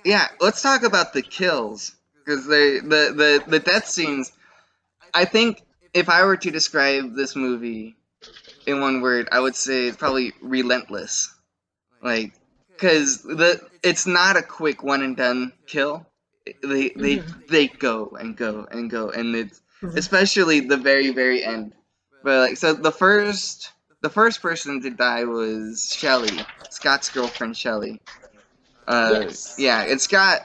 Yeah, let's talk about the kills because the death scenes. I think if I were to describe this movie in one word, I would say it's probably relentless. Like, because it's not a quick one and done kill. They they Hmm. they go and go and go, and it's Hmm. especially the very end. But like, so the first person to die was Shelly, Scott's girlfriend Shelly. Yes. Yeah, and Scott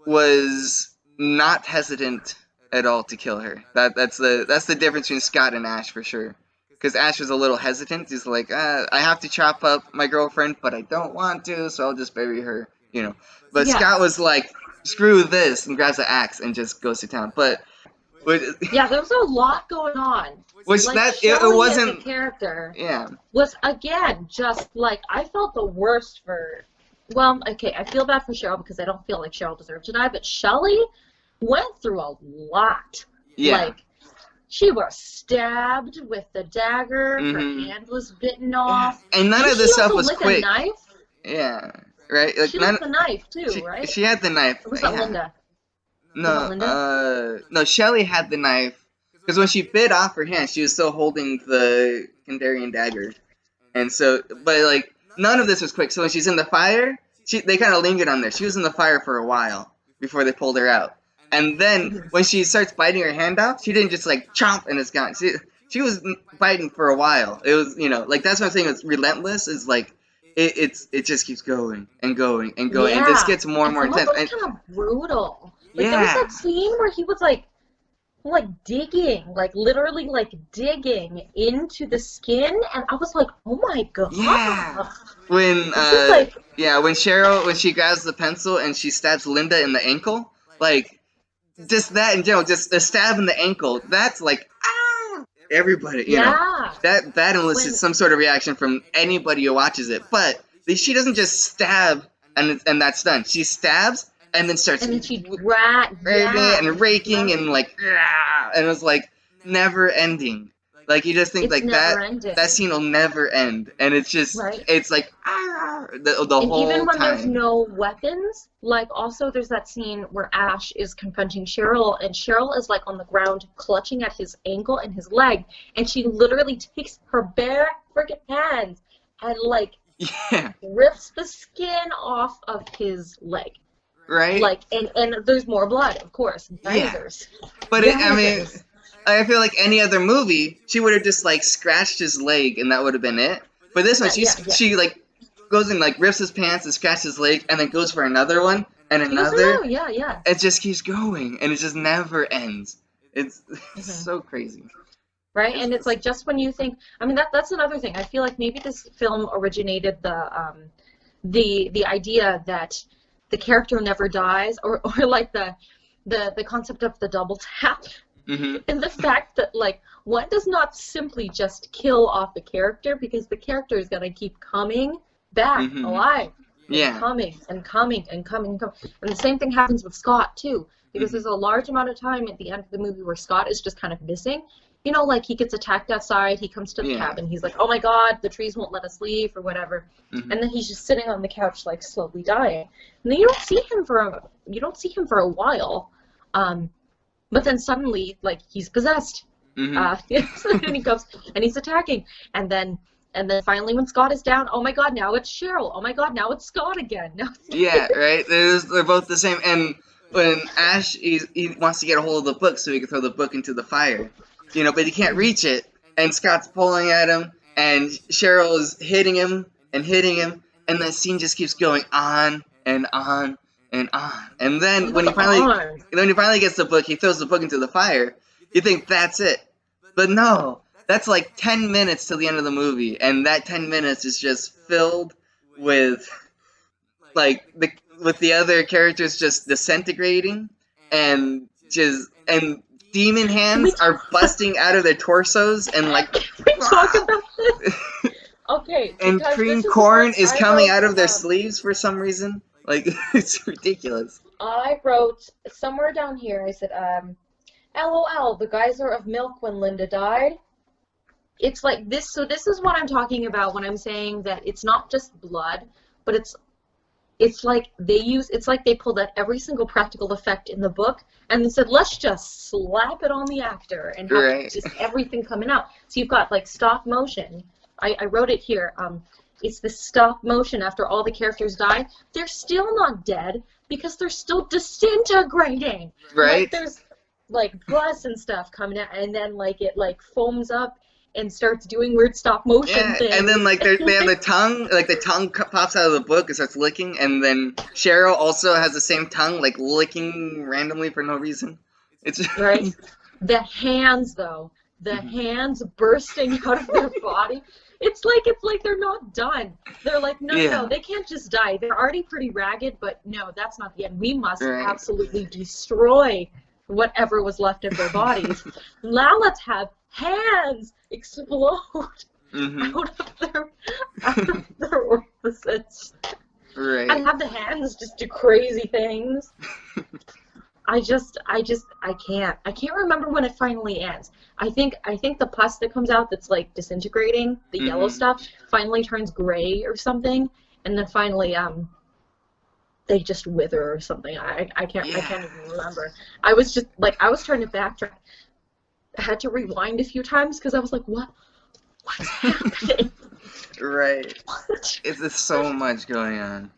was not hesitant at all to kill her. That's the difference between Scott and Ash for sure. Because Ash was a little hesitant. He's like, I have to chop up my girlfriend, but I don't want to, so I'll just bury her, you know. But Yeah. Scott was like, screw this, and grabs the axe and just goes to town. But which, Yeah, there was a lot going on. which Like that it Shelley as a wasn't. character Yeah. was again just like I felt the worst for. Well, okay, I feel bad for Cheryl because I don't feel like Cheryl deserved to die, but Shelley went through a lot. Yeah. Like she was stabbed with the dagger, her Mm-hmm. hand was bitten Yeah. off. And none Didn't of she this stuff also was lick a quick. knife? Yeah. Right. Like She none. licked the knife too, She right? had the knife. Or was that Yeah. Linda? Was that No, Linda? no. Shelly had the knife because when she bit off her hand, she was still holding the Kandarian dagger, and so, but like none of this was quick. So when she's in the fire, they kind of lingered on there. She was in the fire for a while before they pulled her out, and then Mhm. when she starts biting her hand off, she didn't just like chomp and it's gone. She was biting for a while. It was like that's what I'm saying. It's relentless. Is like it just keeps going and going and going and just Yeah, gets more and and more some of intense. it was And kind of brutal. Like there was yeah, that scene where he was like digging, like literally like digging into the skin, and I was like, oh my yeah. god, When this is like when Cheryl when she grabs the pencil and she stabs Linda in the ankle, like just that in general, just a stab in the ankle, that's like everybody, yeah. that elicits When some sort of reaction from anybody who watches it. But she doesn't just stab and that's done. She stabs and then starts and then she rat, yeah, and and she raking grabs. and like and it's like never ending. Like you just think It's like never that ending, scene will never end, and right? it's like the And even whole when there's time. no weapons, like also there's that scene where Ash is confronting Cheryl, and Cheryl is like on the ground clutching at his ankle and his leg, and she literally takes her bare freaking hands and like Yeah, rips the skin off of his leg. right. Like and there's more blood, of course. Yeah, Yowzers. but I mean, Yowzers. I feel like any other movie, she would have just like scratched his leg, and that would have been it. But this one, Yeah, yeah, yeah. she like goes and like rips his pants and scratches his leg, and then goes for another one and She goes, another. no, yeah, yeah. It just keeps going, and it just never ends. It's it's Hmm. so crazy. Right? It's, And it's it's like just when you think, I mean that's another thing. I feel like maybe this film originated the idea that the character never dies, or like the concept of the double tap, mm-hmm. and the fact that like one does not simply just kill off the character because the character is gonna keep coming back Mm-hmm. alive and Yeah. coming and coming and coming and coming. And the same thing happens with Scott too, because Mm-hmm. there's a large amount of time at the end of the movie where Scott is just kind of missing. You know, like he gets attacked outside, he comes to the Yeah. cabin, he's like, oh my god, the trees won't let us leave or whatever. Mm-hmm. And then he's just sitting on the couch like slowly dying. And then you don't see him for a while. Um, but then suddenly, like he's possessed. Mm-hmm. And he goes and he's attacking. And then finally when Scott is down, oh my god, now it's Cheryl. Oh my god, now it's Scott again. Now Yeah, right. They're both the same. And when Ash he wants to get a hold of the book so he can throw the book into the fire, but he can't reach it. And Scott's pulling at him, and Cheryl is hitting him, and the scene just keeps going on and on and on. And he then goes on. when he finally gets the book, he throws the book into the fire. You think that's it, but no. That's like 10 minutes till the end of the movie, and that 10 minutes is just filled with like with the other characters just disintegrating and demon Can we hands talk, are busting out of their torsos and like can we talk about this? Okay, and because cream this is the corn part is I coming wrote. out of their sleeves for some reason. Like it's ridiculous. I wrote somewhere down here. I said, "LOL, the geyser of milk when Linda died." It's like this. So this is what I'm talking about when I'm saying that it's not just blood, but it's it's like they pulled out every single practical effect in the book and then said, let's just slap it on the actor and have Right. just everything coming out. So you've got like stop motion. I wrote it here. It's the stop motion after all the characters die. They're still not dead because they're still disintegrating. Right. Like there's like pus and stuff coming out, and then like it like foams up and starts doing weird stop motion Yeah, things. and then like they have the tongue, like the tongue pops out of the book and starts licking, and then Cheryl also has the same tongue, like licking randomly for no reason. It's Right? The hands, though, the hands bursting out of their body. It's like they're not done. They're like, no, Yeah. no, they can't just die. They're already pretty ragged, but no, that's not the end. We must Right. absolutely destroy whatever was left of their bodies. Now let's have hands explode out of their orifices. Right. And have the hands just do crazy things. I can't. I can't remember when it finally ends. I think the pus that comes out that's like disintegrating, the yellow stuff, finally turns gray or something, and then finally they just wither or something. I can't even remember. I was trying to backtrack. I had to rewind a few times because I was like, what's happening? Right. What? It's so much going on.